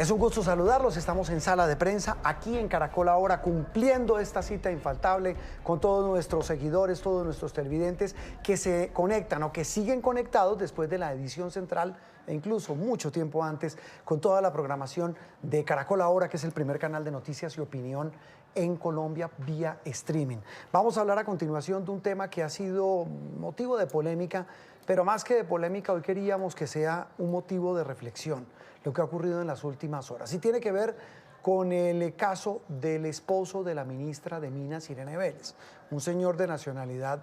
Es un gusto saludarlos, estamos en Sala de Prensa, aquí en Caracol Ahora, cumpliendo esta cita infaltable con todos nuestros seguidores, todos nuestros televidentes que se conectan o que siguen conectados después de la edición central e incluso mucho tiempo antes con toda la programación de Caracol Ahora, que es el primer canal de noticias y opinión en Colombia vía streaming. Vamos a hablar a continuación de un tema que ha sido motivo de polémica, pero más que de polémica, hoy queríamos que sea un motivo de reflexión, lo que ha ocurrido en las últimas horas. Y tiene que ver con el caso del esposo de la ministra de Minas, Irene Vélez, un señor de nacionalidad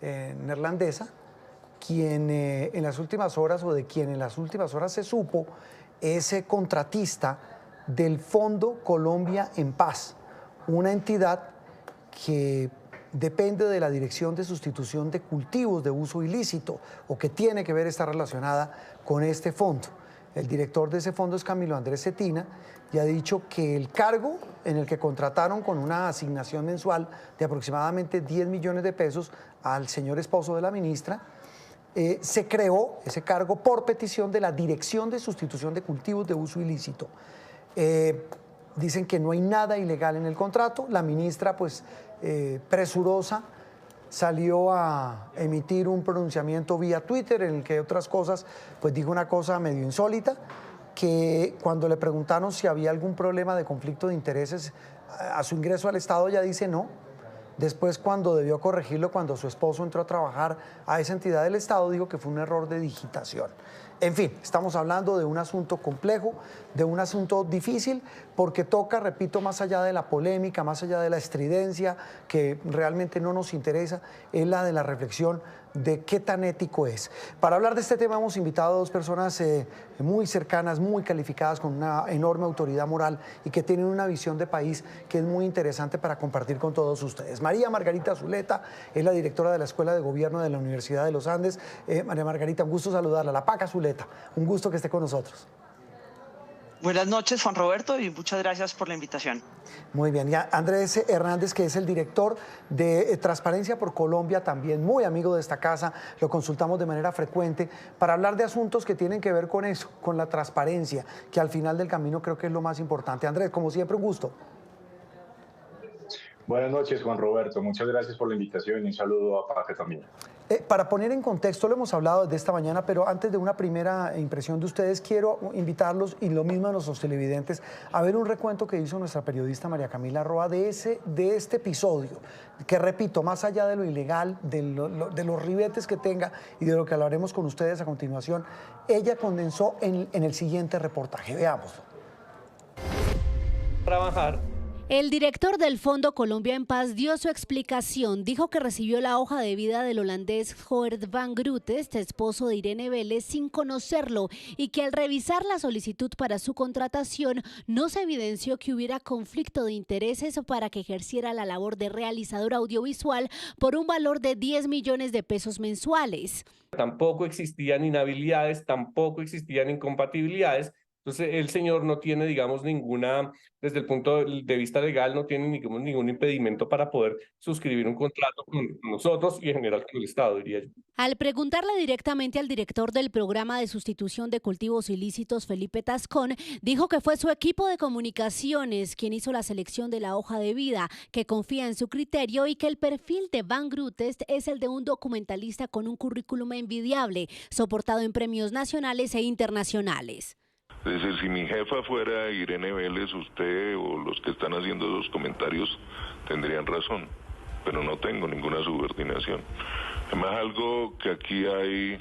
neerlandesa, quien en las últimas horas, o de quien en las últimas horas se supo, es contratista del Fondo Colombia en Paz, una entidad que depende de la Dirección de Sustitución de Cultivos de Uso Ilícito, o que tiene que ver, está relacionada con este fondo. El director de ese fondo es Camilo Andrés Cetina y ha dicho que el cargo en el que contrataron con una asignación mensual de aproximadamente 10 millones de pesos al señor esposo de la ministra, se creó ese cargo por petición de la Dirección de Sustitución de Cultivos de Uso Ilícito. Dicen que no hay nada ilegal en el contrato. La ministra, pues, presurosa, salió a emitir un pronunciamiento vía Twitter en el que, otras cosas, pues dijo una cosa medio insólita, que cuando le preguntaron si había algún problema de conflicto de intereses a su ingreso al Estado, ella dice no. Después, cuando debió corregirlo, cuando su esposo entró a trabajar a esa entidad del Estado, dijo que fue un error de digitación. En fin, estamos hablando de un asunto complejo, de un asunto difícil, porque toca, repito, más allá de la polémica, más allá de la estridencia, que realmente no nos interesa, es la de la reflexión de qué tan ético es. Para hablar de este tema hemos invitado a dos personas muy cercanas, muy calificadas, con una enorme autoridad moral y que tienen una visión de país que es muy interesante para compartir con todos ustedes. María Margarita Zuleta es la directora de la Escuela de Gobierno de la Universidad de los Andes. María Margarita, un gusto saludarla. La Paca Zuleta, un gusto que esté con nosotros. Buenas noches, Juan Roberto, y muchas gracias por la invitación. Muy bien. Y Andrés Hernández, que es el director de Transparencia por Colombia, también muy amigo de esta casa, lo consultamos de manera frecuente para hablar de asuntos que tienen que ver con eso, con la transparencia, que al final del camino creo que es lo más importante. Andrés, como siempre, un gusto. Buenas noches, Juan Roberto. Muchas gracias por la invitación y un saludo a Paca también. Para poner en contexto, lo hemos hablado desde esta mañana, pero antes de una primera impresión de ustedes, quiero invitarlos, y lo mismo a nuestros televidentes, a ver un recuento que hizo nuestra periodista María Camila Roa de este episodio, que repito, más allá de lo ilegal, de los ribetes que tenga y de lo que hablaremos con ustedes a continuación, ella condensó en el siguiente reportaje. Veamos. Trabajar. El director del Fondo Colombia en Paz dio su explicación. Dijo que recibió la hoja de vida del holandés Geert van Grutest, esposo de Irene Vélez, sin conocerlo, y que al revisar la solicitud para su contratación no se evidenció que hubiera conflicto de intereses para que ejerciera la labor de realizador audiovisual por un valor de 10 millones de pesos mensuales. Tampoco existían inhabilidades, tampoco existían incompatibilidades. Entonces, el señor no tiene, digamos, desde el punto de vista legal, no tiene ningún impedimento para poder suscribir un contrato con nosotros y en general con el Estado, diría yo. Al preguntarle directamente al director del programa de sustitución de cultivos ilícitos, Felipe Tascón, dijo que fue su equipo de comunicaciones quien hizo la selección de la hoja de vida, que confía en su criterio y que el perfil de Van Grutest es el de un documentalista con un currículum envidiable, soportado en premios nacionales e internacionales. Es decir, si mi jefa fuera Irene Vélez, usted o los que están haciendo los comentarios tendrían razón, pero no tengo ninguna subordinación. Además, algo que aquí hay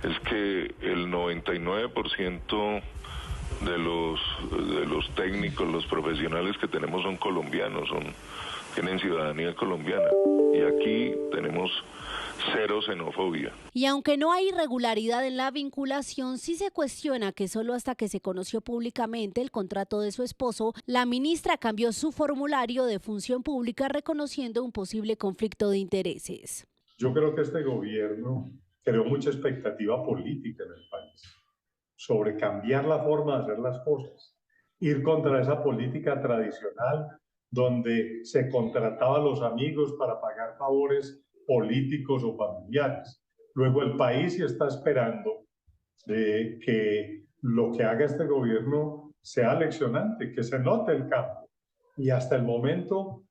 es que el 99% de los técnicos, los profesionales que tenemos son colombianos, tienen ciudadanía colombiana, y aquí tenemos cero xenofobia. Y aunque no hay irregularidad en la vinculación, sí se cuestiona que solo hasta que se conoció públicamente el contrato de su esposo, la ministra cambió su formulario de función pública reconociendo un posible conflicto de intereses. Yo creo que este gobierno creó mucha expectativa política en el país sobre cambiar la forma de hacer las cosas, ir contra esa política tradicional donde se contrataba a los amigos para pagar favores políticos o familiares. Luego el país sí está esperando que lo que haga este gobierno sea leccionante, que se note el cambio. Y hasta el momento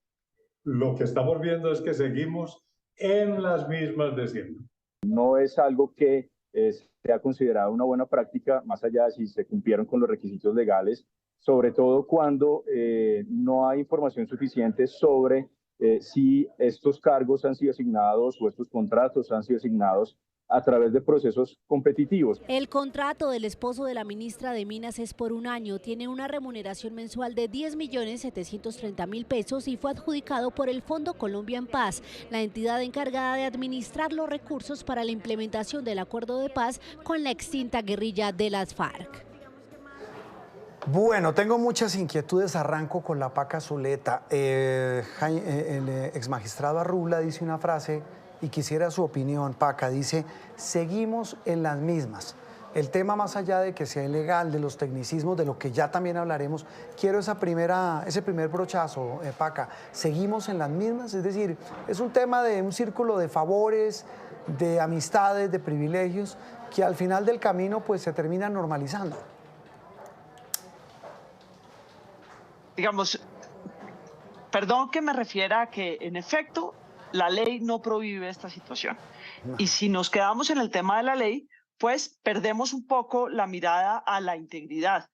lo que estamos viendo es que seguimos en las mismas de siempre. No es algo que sea considerado una buena práctica, más allá de si se cumplieron con los requisitos legales, sobre todo cuando no hay información suficiente sobre si estos cargos han sido asignados o estos contratos han sido asignados a través de procesos competitivos. El contrato del esposo de la ministra de Minas es por un año, tiene una remuneración mensual de 10.730.000 pesos y fue adjudicado por el Fondo Colombia en Paz, la entidad encargada de administrar los recursos para la implementación del acuerdo de paz con la extinta guerrilla de las FARC. Bueno, tengo muchas inquietudes, arranco con la Paca Zuleta. El exmagistrado Arrula dice una frase y quisiera su opinión, Paca, dice, seguimos en las mismas. El tema, más allá de que sea ilegal, de los tecnicismos, de lo que ya también hablaremos, quiero ese primer brochazo, Paca. Seguimos en las mismas, es decir, es un tema de un círculo de favores, de amistades, de privilegios, que al final del camino pues se terminan normalizando. Digamos, perdón que me refiera a que, en efecto, la ley no prohíbe esta situación. Y si nos quedamos en el tema de la ley, pues perdemos un poco la mirada a la integridad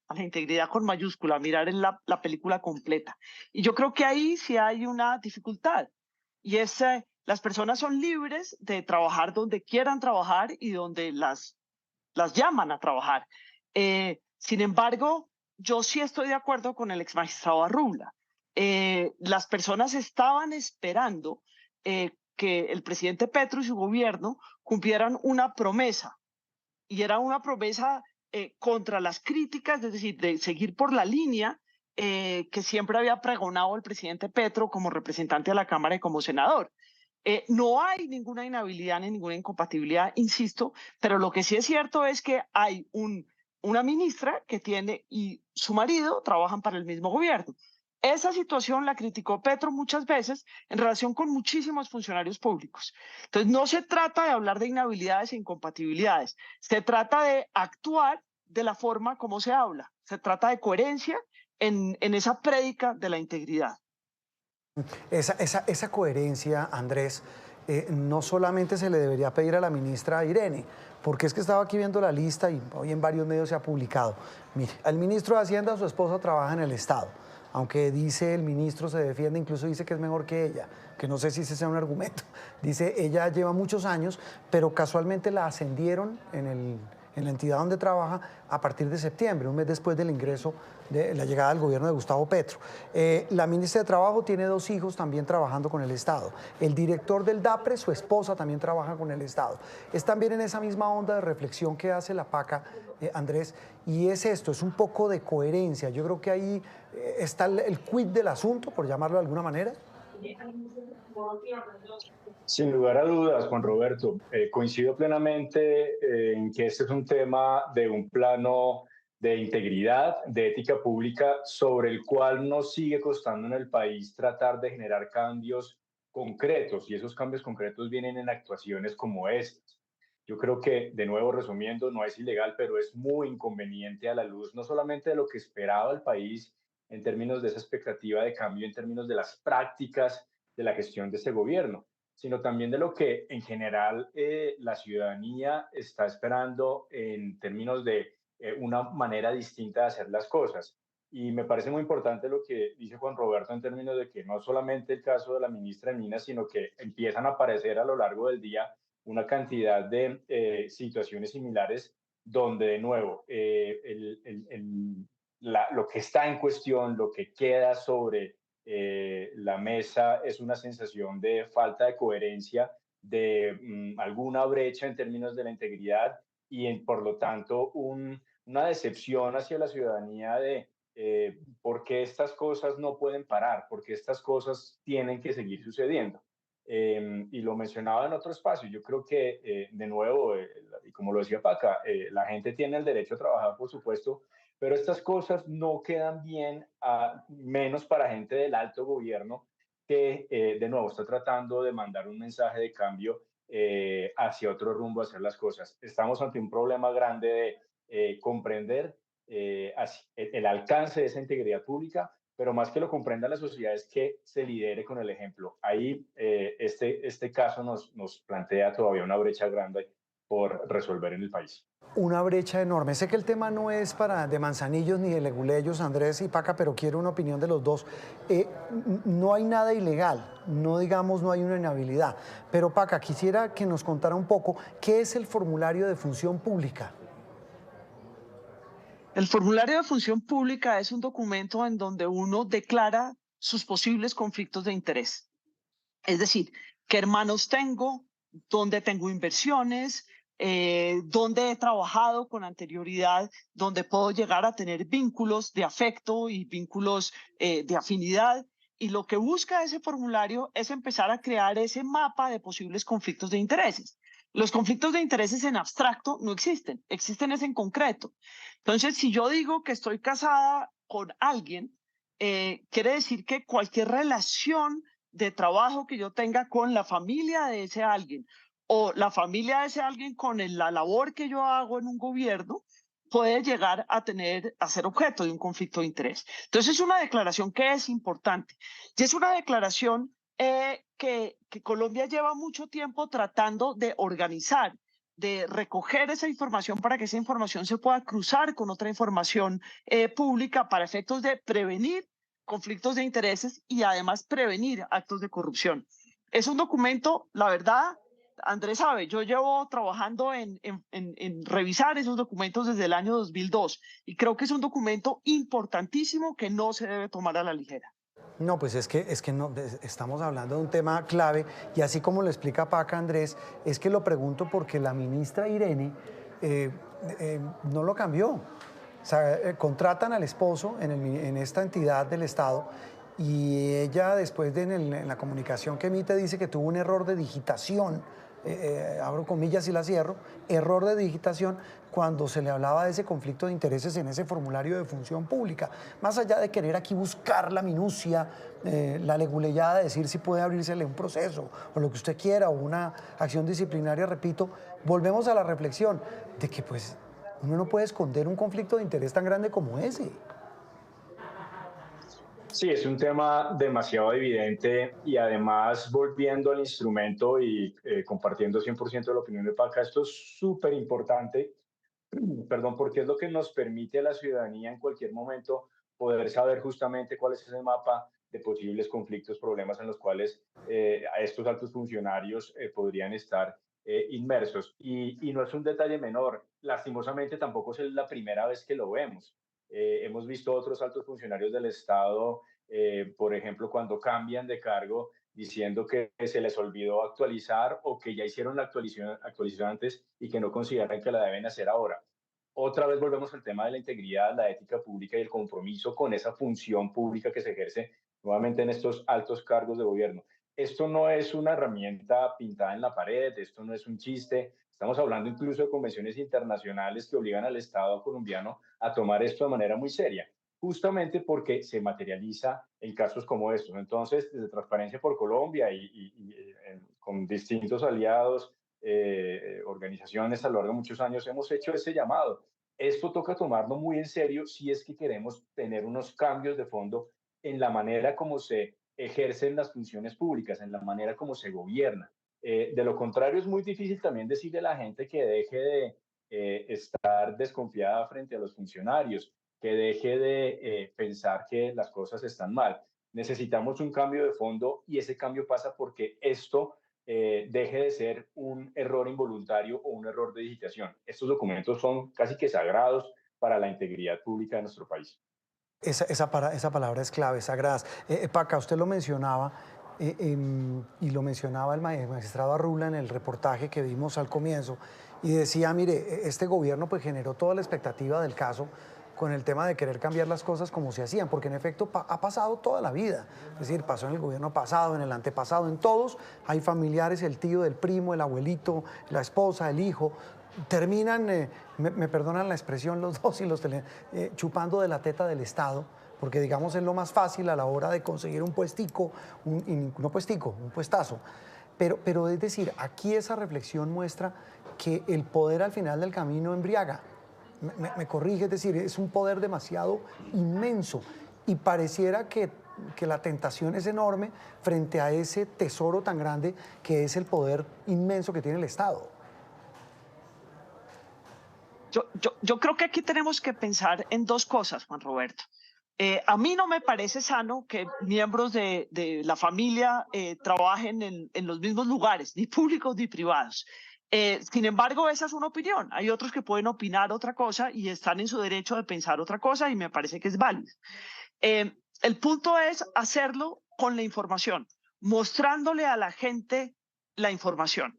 con mayúscula, mirar en la película completa. Y yo creo que ahí sí hay una dificultad. Y es, las personas son libres de trabajar donde quieran trabajar y donde las llaman a trabajar. Sin embargo, yo sí estoy de acuerdo con el exmagistrado Arrula. Las personas estaban esperando que el presidente Petro y su gobierno cumplieran una promesa, y era una promesa contra las críticas, es decir, de seguir por la línea que siempre había pregonado el presidente Petro como representante de la Cámara y como senador. No hay ninguna inhabilidad ni ninguna incompatibilidad, insisto, pero lo que sí es cierto es que hay una ministra que tiene y su marido trabajan para el mismo gobierno. Esa situación la criticó Petro muchas veces en relación con muchísimos funcionarios públicos. Entonces, no se trata de hablar de inhabilidades e incompatibilidades, se trata de actuar de la forma como se habla, se trata de coherencia en esa prédica de la integridad. Esa coherencia, Andrés, no solamente se le debería pedir a la ministra Irene, porque es que estaba aquí viendo la lista y hoy en varios medios se ha publicado. Mire, el ministro de Hacienda, su esposa trabaja en el Estado, aunque dice el ministro se defiende, incluso dice que es mejor que ella, que no sé si ese sea un argumento. Dice, ella lleva muchos años, pero casualmente la ascendieron en la entidad donde trabaja a partir de septiembre, un mes después del ingreso de la llegada al gobierno de Gustavo Petro. La ministra de Trabajo tiene 2 hijos también trabajando con el Estado. El director del DAPRE, su esposa, también trabaja con el Estado. Es también en esa misma onda de reflexión que hace la PACA, Andrés, y es esto, es un poco de coherencia. Yo creo que ahí está el quid del asunto, por llamarlo de alguna manera. Sin lugar a dudas, Juan Roberto, coincido plenamente en que este es un tema de un plano de integridad, de ética pública, sobre el cual nos sigue costando en el país tratar de generar cambios concretos, y esos cambios concretos vienen en actuaciones como estas. Yo creo que, de nuevo resumiendo, no es ilegal, pero es muy inconveniente a la luz no solamente de lo que esperaba el país en términos de esa expectativa de cambio, en términos de las prácticas de la gestión de este gobierno, sino también de lo que en general la ciudadanía está esperando en términos de una manera distinta de hacer las cosas. Y me parece muy importante lo que dice Juan Roberto en términos de que no solamente el caso de la ministra de Minas, sino que empiezan a aparecer a lo largo del día una cantidad de situaciones similares donde, de nuevo, lo que está en cuestión, lo que queda sobre la mesa es una sensación de falta de coherencia, de alguna brecha en términos de la integridad y, por lo tanto, una decepción hacia la ciudadanía de por qué estas cosas no pueden parar, por qué estas cosas tienen que seguir sucediendo. Y lo mencionaba en otro espacio, yo creo que, de nuevo, y como lo decía Paca, la gente tiene el derecho a trabajar, por supuesto, pero estas cosas no quedan bien, menos para gente del alto gobierno que, de nuevo, está tratando de mandar un mensaje de cambio hacia otro rumbo a hacer las cosas. Estamos ante un problema grande de comprender el alcance de esa integridad pública, pero más que lo comprenda la sociedad es que se lidere con el ejemplo. Ahí este caso nos plantea todavía una brecha grande por resolver en el país. Una brecha enorme. Sé que el tema no es de Manzanillos ni de Leguleyos, Andrés y Paca, pero quiero una opinión de los dos. No hay nada ilegal, no hay una inhabilidad. Pero Paca, quisiera que nos contara un poco qué es el formulario de función pública. El formulario de función pública es un documento en donde uno declara sus posibles conflictos de interés. Es decir, qué hermanos tengo, dónde tengo inversiones, dónde he trabajado con anterioridad, dónde puedo llegar a tener vínculos de afecto y vínculos de afinidad. Y lo que busca ese formulario es empezar a crear ese mapa de posibles conflictos de intereses. Los conflictos de intereses en abstracto no existen, existen es en concreto. Entonces, si yo digo que estoy casada con alguien, quiere decir que cualquier relación de trabajo que yo tenga con la familia de ese alguien o la familia de ese alguien con la labor que yo hago en un gobierno puede llegar a ser objeto de un conflicto de interés. Entonces es una declaración que es importante y es una declaración que Colombia lleva mucho tiempo tratando de organizar, de recoger esa información para que esa información se pueda cruzar con otra información pública para efectos de prevenir conflictos de intereses y además prevenir actos de corrupción. Es un documento, la verdad, Andrés sabe, yo llevo trabajando en revisar esos documentos desde el año 2002 y creo que es un documento importantísimo que no se debe tomar a la ligera. No, pues es que no, estamos hablando de un tema clave y así como lo explica Paca, Andrés, es que lo pregunto porque la ministra Irene no lo cambió. O sea, contratan al esposo en esta entidad del Estado y ella después en la comunicación que emite dice que tuvo un error de digitación, abro comillas y la cierro, error de digitación cuando se le hablaba de ese conflicto de intereses en ese formulario de función pública. Más allá de querer aquí buscar la minucia, la leguleyada de decir si puede abrírsele un proceso o lo que usted quiera o una acción disciplinaria, repito, volvemos a la reflexión de que pues uno no puede esconder un conflicto de interés tan grande como ese. Sí, es un tema demasiado evidente y además volviendo al instrumento y compartiendo 100% de la opinión de Paca, esto es súper importante, perdón, porque es lo que nos permite a la ciudadanía en cualquier momento poder saber justamente cuál es ese mapa de posibles conflictos, problemas en los cuales a estos altos funcionarios podrían estar inmersos. Y no es un detalle menor, lastimosamente tampoco es la primera vez que lo vemos. Hemos visto otros altos funcionarios del Estado, por ejemplo, cuando cambian de cargo, diciendo que se les olvidó actualizar o que ya hicieron la actualización antes y que no consideran que la deben hacer ahora. Otra vez volvemos al tema de la integridad, la ética pública y el compromiso con esa función pública que se ejerce nuevamente en estos altos cargos de gobierno. Esto no es una herramienta pintada en la pared, esto no es un chiste. Estamos hablando incluso de convenciones internacionales que obligan al Estado colombiano a tomar esto de manera muy seria, justamente porque se materializa en casos como estos. Entonces, desde Transparencia por Colombia con distintos aliados, organizaciones a lo largo de muchos años, hemos hecho ese llamado. Esto toca tomarlo muy en serio si es que queremos tener unos cambios de fondo en la manera como se ejercen las funciones públicas, en la manera como se gobierna. De lo contrario, es muy difícil también decirle a la gente que deje de estar desconfiada frente a los funcionarios, que deje de pensar que las cosas están mal. Necesitamos un cambio de fondo y ese cambio pasa porque esto deje de ser un error involuntario o un error de digitación. Estos documentos son casi que sagrados para la integridad pública de nuestro país. Esa palabra es clave, sagradas. Paca, usted lo mencionaba y lo mencionaba el magistrado Arrula en el reportaje que vimos al comienzo y decía, mire, este gobierno pues generó toda la expectativa del caso con el tema de querer cambiar las cosas como se hacían, porque en efecto ha pasado toda la vida, es decir, pasó en el gobierno pasado, en el antepasado, en todos hay familiares, el tío, el primo, el abuelito, la esposa, el hijo, terminan, me perdonan la expresión los dos, chupando de la teta del Estado, porque digamos es lo más fácil a la hora de conseguir un puestico, un puestazo. Pero es decir, aquí esa reflexión muestra que el poder al final del camino embriaga me corrige, es decir, es un poder demasiado inmenso y pareciera que la tentación es enorme frente a ese tesoro tan grande que es el poder inmenso que tiene el Estado. Yo creo que aquí tenemos que pensar en dos cosas, Juan Roberto. A mí no me parece sano que miembros de la familia trabajen en los mismos lugares, ni públicos ni privados. Sin embargo, esa es una opinión. Hay otros que pueden opinar otra cosa y están en su derecho de pensar otra cosa y me parece que es válido. El punto es hacerlo con la información, mostrándole a la gente la información.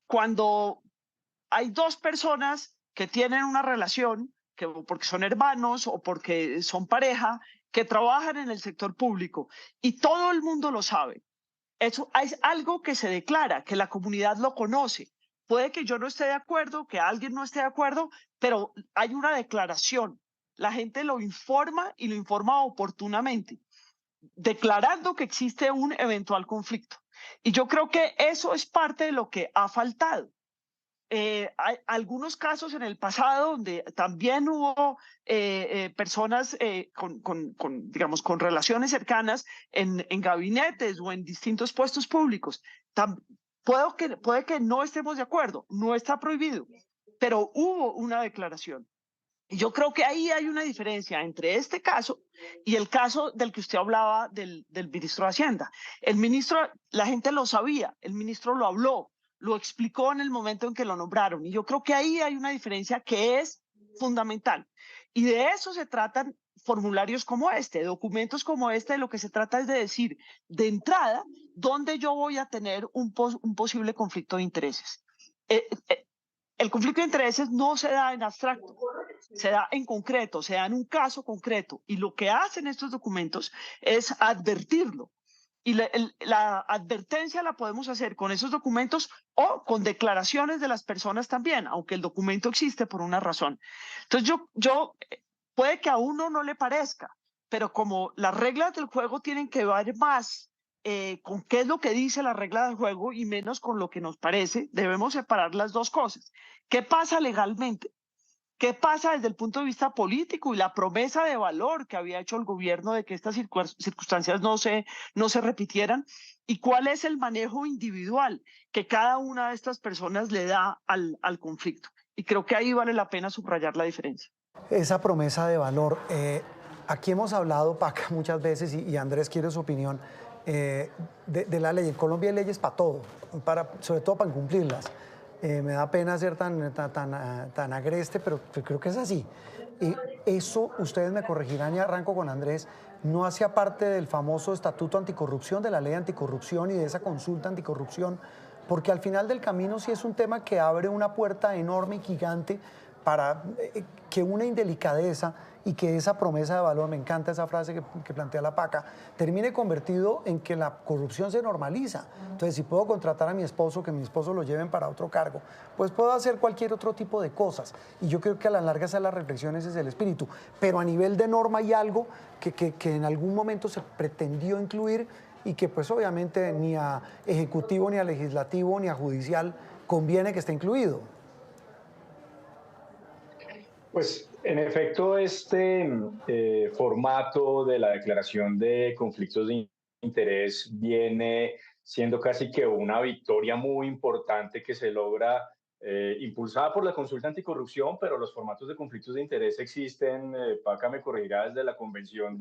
Cuando hay dos personas que tienen una relación, que porque son hermanos o porque son pareja, que trabajan en el sector público y todo el mundo lo sabe. Eso es algo que se declara, que la comunidad lo conoce. Puede que yo no esté de acuerdo, que alguien no esté de acuerdo, pero hay una declaración. La gente lo informa y lo informa oportunamente, declarando que existe un eventual conflicto. Y yo creo que eso es parte de lo que ha faltado. Hay algunos casos en el pasado donde también hubo personas digamos, con relaciones cercanas en gabinetes o en distintos puestos públicos. Puede que no estemos de acuerdo, no está prohibido, pero hubo una declaración. Y yo creo que ahí hay una diferencia entre este caso y el caso del que usted hablaba del ministro de Hacienda. El ministro, la gente lo sabía, el ministro lo habló, lo explicó en el momento en que lo nombraron. Y yo creo que ahí hay una diferencia que es fundamental. Y de eso se tratan formularios como este, documentos como este, de lo que se trata es de decir, de entrada, dónde yo voy a tener un posible conflicto de intereses. El conflicto de intereses no se da en abstracto, se da en concreto, se da en un caso concreto. Y lo que hacen estos documentos es advertirlo. Y la advertencia la podemos hacer con esos documentos o con declaraciones de las personas también, aunque el documento existe por una razón. Entonces puede que a uno no le parezca, pero como las reglas del juego tienen que ver más con qué es lo que dice la regla del juego y menos con lo que nos parece, debemos separar las dos cosas. ¿Qué pasa legalmente? ¿Qué pasa desde el punto de vista político y la promesa de valor que había hecho el gobierno de que estas circunstancias no se repitieran? ¿Y cuál es el manejo individual que cada una de estas personas le da al conflicto? Y creo que ahí vale la pena subrayar la diferencia. Esa promesa de valor, aquí hemos hablado, Paca, muchas veces, y Andrés quiere su opinión, de la ley. En Colombia hay leyes para todo, sobre todo para incumplirlas. Me da pena ser tan agreste, pero creo que es así. Eso, ustedes me corregirán y arranco con Andrés, no hacía parte del famoso estatuto anticorrupción, de la ley anticorrupción y de esa consulta anticorrupción, porque al final del camino sí es un tema que abre una puerta enorme y gigante para que una indelicadeza y que esa promesa de valor, me encanta esa frase que plantea la Paca, termine convertido en que la corrupción se normaliza. Entonces, si puedo contratar a mi esposo, que mi esposo lo lleven para otro cargo, pues puedo hacer cualquier otro tipo de cosas. Y yo creo que a la larga esa es la reflexión, ese es el espíritu. Pero a nivel de norma hay algo que en algún momento se pretendió incluir y que pues obviamente ni a ejecutivo, ni a legislativo, ni a judicial conviene que esté incluido. Pues en efecto, este formato de la declaración de conflictos de interés viene siendo casi que una victoria muy importante que se logra impulsada por la consulta anticorrupción, pero los formatos de conflictos de interés existen, Paca me corregirá, desde la Convención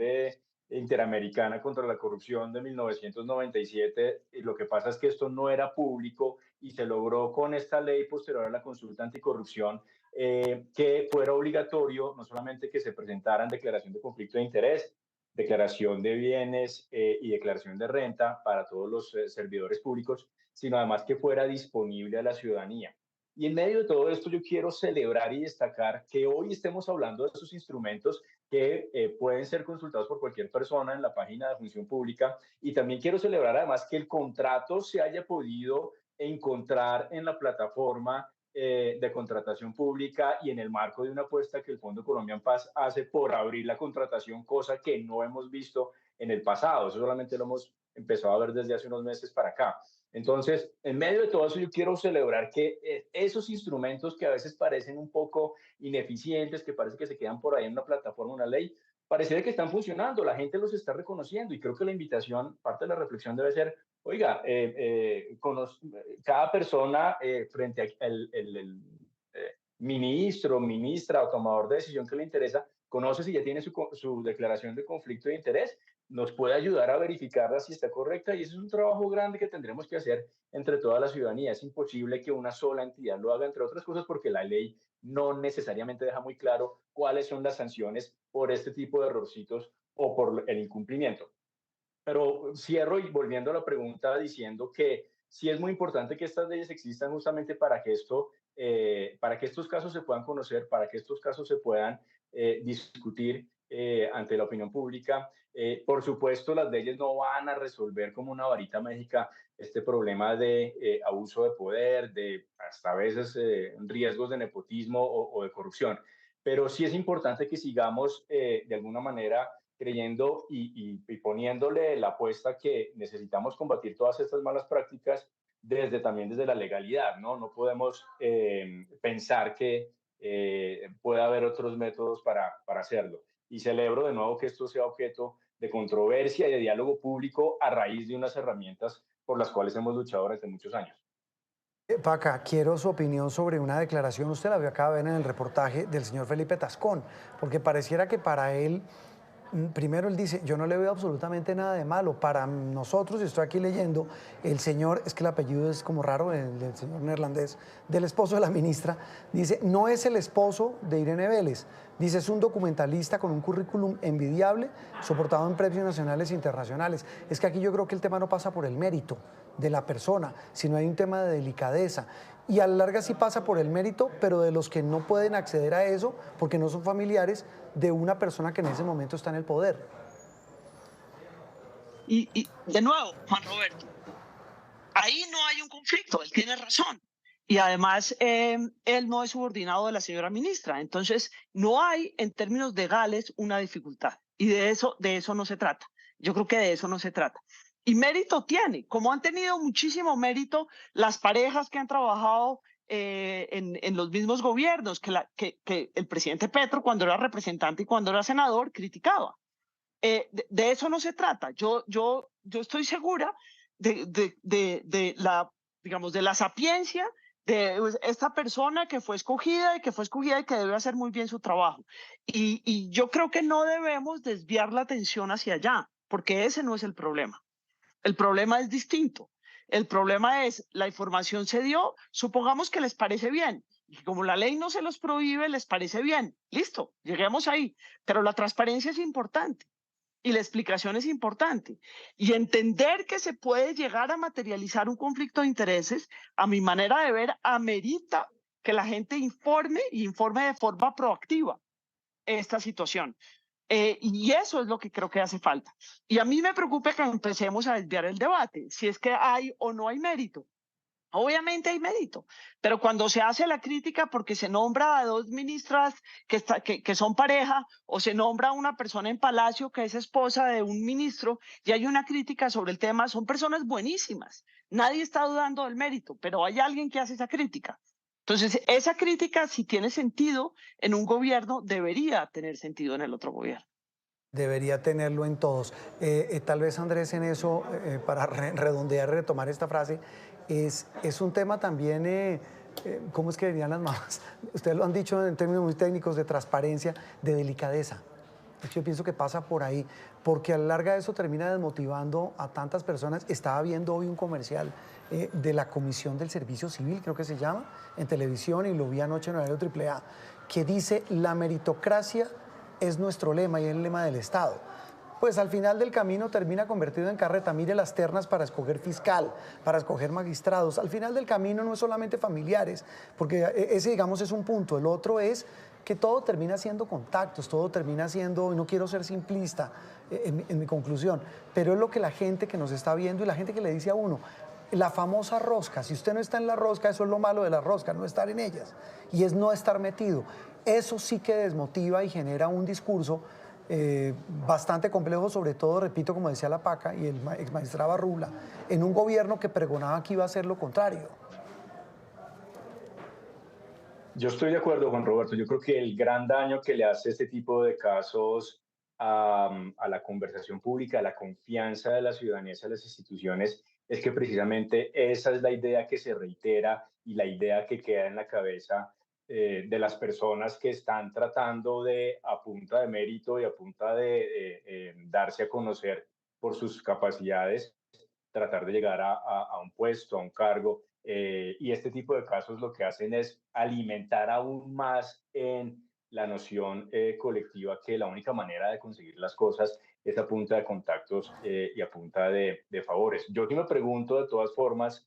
Interamericana contra la Corrupción de 1997, y lo que pasa es que esto no era público y se logró con esta ley posterior a la consulta anticorrupción que fuera obligatorio no solamente que se presentaran declaración de conflicto de interés, declaración de bienes y declaración de renta para todos los servidores públicos, sino además que fuera disponible a la ciudadanía. Y en medio de todo esto yo quiero celebrar y destacar que hoy estemos hablando de esos instrumentos que pueden ser consultados por cualquier persona en la página de Función Pública, y también quiero celebrar además que el contrato se haya podido encontrar en la plataforma de contratación pública y en el marco de una apuesta que el Fondo Colombia en Paz hace por abrir la contratación, cosa que no hemos visto en el pasado. Eso solamente lo hemos empezó a ver desde hace unos meses para acá. Entonces, en medio de todo eso, yo quiero celebrar que esos instrumentos que a veces parecen un poco ineficientes, que parece que se quedan por ahí en una plataforma, una ley, pareciera que están funcionando, la gente los está reconociendo y creo que la invitación, parte de la reflexión debe ser, oiga, cada persona frente al ministro, ministra o tomador de decisión que le interesa, conoce si ya tiene su declaración de conflicto de interés, nos puede ayudar a verificarla si está correcta y ese es un trabajo grande que tendremos que hacer entre toda la ciudadanía. Es imposible que una sola entidad lo haga, entre otras cosas, porque la ley no necesariamente deja muy claro cuáles son las sanciones por este tipo de errorcitos o por el incumplimiento. Pero cierro y volviendo a la pregunta diciendo que sí es muy importante que estas leyes existan justamente para que estos casos se puedan conocer, para que estos casos se puedan discutir ante la opinión pública. Por supuesto, las leyes no van a resolver como una varita mágica este problema de abuso de poder, de hasta a veces riesgos de nepotismo o de corrupción. Pero sí es importante que sigamos de alguna manera creyendo y poniéndole la apuesta que necesitamos combatir todas estas malas prácticas también desde la legalidad, ¿no? No podemos pensar que pueda haber otros métodos para hacerlo. Y celebro de nuevo que esto sea objeto de controversia y de diálogo público a raíz de unas herramientas por las cuales hemos luchado durante muchos años. Paca, quiero su opinión sobre una declaración, usted la acaba de ver en el reportaje del señor Felipe Tascón, porque pareciera que para él, primero él dice, yo no le veo absolutamente nada de malo. Para nosotros, y estoy aquí leyendo, el señor, es que el apellido es como raro, el señor neerlandés, del esposo de la ministra, dice, no es el esposo de Irene Vélez, dice, es un documentalista con un currículum envidiable, soportado en premios nacionales e internacionales. Es que aquí yo creo que el tema no pasa por el mérito de la persona, sino hay un tema de delicadeza. Y a la larga sí pasa por el mérito, pero de los que no pueden acceder a eso porque no son familiares de una persona que en ese momento está en el poder. Y de nuevo, Juan Roberto, ahí no hay un conflicto, él tiene razón. Y además, él no es subordinado de la señora ministra. Entonces, no hay, en términos legales, una dificultad. Y de eso no se trata. Yo creo que de eso no se trata. Y mérito tiene, como han tenido muchísimo mérito las parejas que han trabajado en los mismos gobiernos, que el presidente Petro, cuando era representante y cuando era senador, criticaba. De eso no se trata. Yo estoy segura de la sapiencia de esta persona que fue escogida y que debe hacer muy bien su trabajo. Y yo creo que no debemos desviar la atención hacia allá, porque ese no es el problema. El problema es distinto. El problema es, la información se dio, supongamos que les parece bien. Y como la ley no se los prohíbe, les parece bien. Listo, lleguemos ahí. Pero la transparencia es importante y la explicación es importante. Y entender que se puede llegar a materializar un conflicto de intereses, a mi manera de ver, amerita que la gente informe de forma proactiva esta situación. Y eso es lo que creo que hace falta. Y a mí me preocupa que empecemos a desviar el debate, si es que hay o no hay mérito. Obviamente hay mérito, pero cuando se hace la crítica porque se nombra a dos ministras que son pareja o se nombra a una persona en Palacio que es esposa de un ministro y hay una crítica sobre el tema, son personas buenísimas. Nadie está dudando del mérito, pero hay alguien que hace esa crítica. Entonces, esa crítica, si tiene sentido en un gobierno, debería tener sentido en el otro gobierno. Debería tenerlo en todos. Tal vez, Andrés, en eso, para redondear, retomar esta frase, es un tema también, ¿cómo es que dirían las mamás? Ustedes lo han dicho en términos muy técnicos, de transparencia, de delicadeza. Yo pienso que pasa por ahí, porque a la larga eso termina desmotivando a tantas personas. Estaba viendo hoy un comercial de la Comisión del Servicio Civil, creo que se llama, en televisión, y lo vi anoche en horario AAA, que dice, la meritocracia es nuestro lema y es el lema del Estado. Pues al final del camino termina convertido en carreta. Mire las ternas para escoger fiscal, para escoger magistrados. Al final del camino no es solamente familiares, porque ese, digamos, es un punto. El otro es que todo termina siendo contactos, todo termina siendo, no quiero ser simplista en mi conclusión, pero es lo que la gente que nos está viendo y la gente que le dice a uno, la famosa rosca, si usted no está en la rosca, eso es lo malo de la rosca, no estar en ellas, y es no estar metido. Eso sí que desmotiva y genera un discurso bastante complejo, sobre todo, repito, como decía la PACA y el ex magistrado Arrula, en un gobierno que pregonaba que iba a hacer lo contrario. Yo estoy de acuerdo, Juan Roberto. Yo creo que el gran daño que le hace este tipo de casos a la conversación pública, a la confianza de la ciudadanía hacia las instituciones, es que precisamente esa es la idea que se reitera y la idea que queda en la cabeza de las personas que están tratando de, a punta de mérito y a punta de darse a conocer por sus capacidades, tratar de llegar a un puesto, a un cargo. Y este tipo de casos lo que hacen es alimentar aún más en la noción colectiva que la única manera de conseguir las cosas es a punta de contactos y a punta de favores. Yo sí me pregunto de todas formas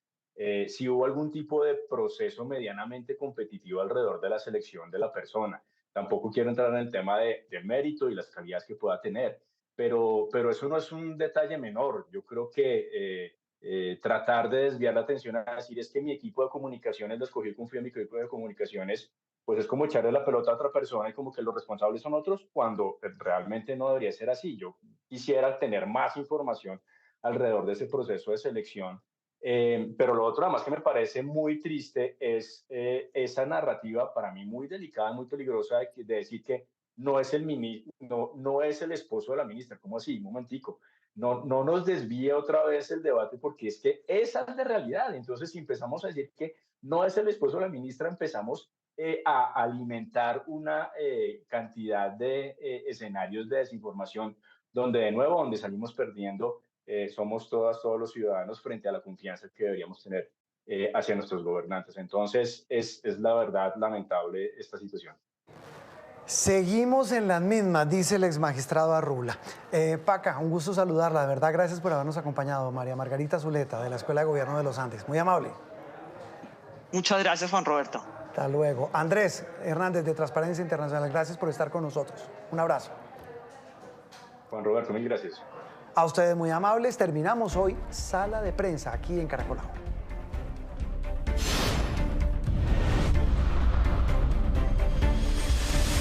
si hubo algún tipo de proceso medianamente competitivo alrededor de la selección de la persona. Tampoco quiero entrar en el tema del mérito y las calidades que pueda tener, pero eso no es un detalle menor. Yo creo que tratar de desviar la atención a decir es que mi equipo de comunicaciones lo escogió y confió en mi equipo de comunicaciones, pues es como echarle la pelota a otra persona y como que los responsables son otros, cuando realmente no debería ser así. Yo quisiera tener más información alrededor de ese proceso de selección. Pero lo otro, además, que me parece muy triste es esa narrativa, para mí muy delicada, muy peligrosa, de decir que no es no es el esposo de la ministra. ¿Cómo así? Un momentico. No nos desvíe otra vez el debate, porque es que esa es la realidad. Entonces, si empezamos a decir que no es el esposo de la ministra, empezamos a alimentar una cantidad de escenarios de desinformación, donde de nuevo, donde salimos perdiendo, somos todos los ciudadanos frente a la confianza que deberíamos tener hacia nuestros gobernantes. Entonces, es la verdad lamentable esta situación. Seguimos en las mismas, dice el ex magistrado Arrula. Paca, un gusto saludarla, de verdad, gracias por habernos acompañado. María Margarita Zuleta, de la Escuela de Gobierno de los Andes, muy amable. Muchas gracias, Juan Roberto. Hasta luego. Andrés Hernández, de Transparencia Internacional, gracias por estar con nosotros. Un abrazo. Juan Roberto, mil gracias. A ustedes muy amables, terminamos hoy Sala de Prensa aquí en Caracol.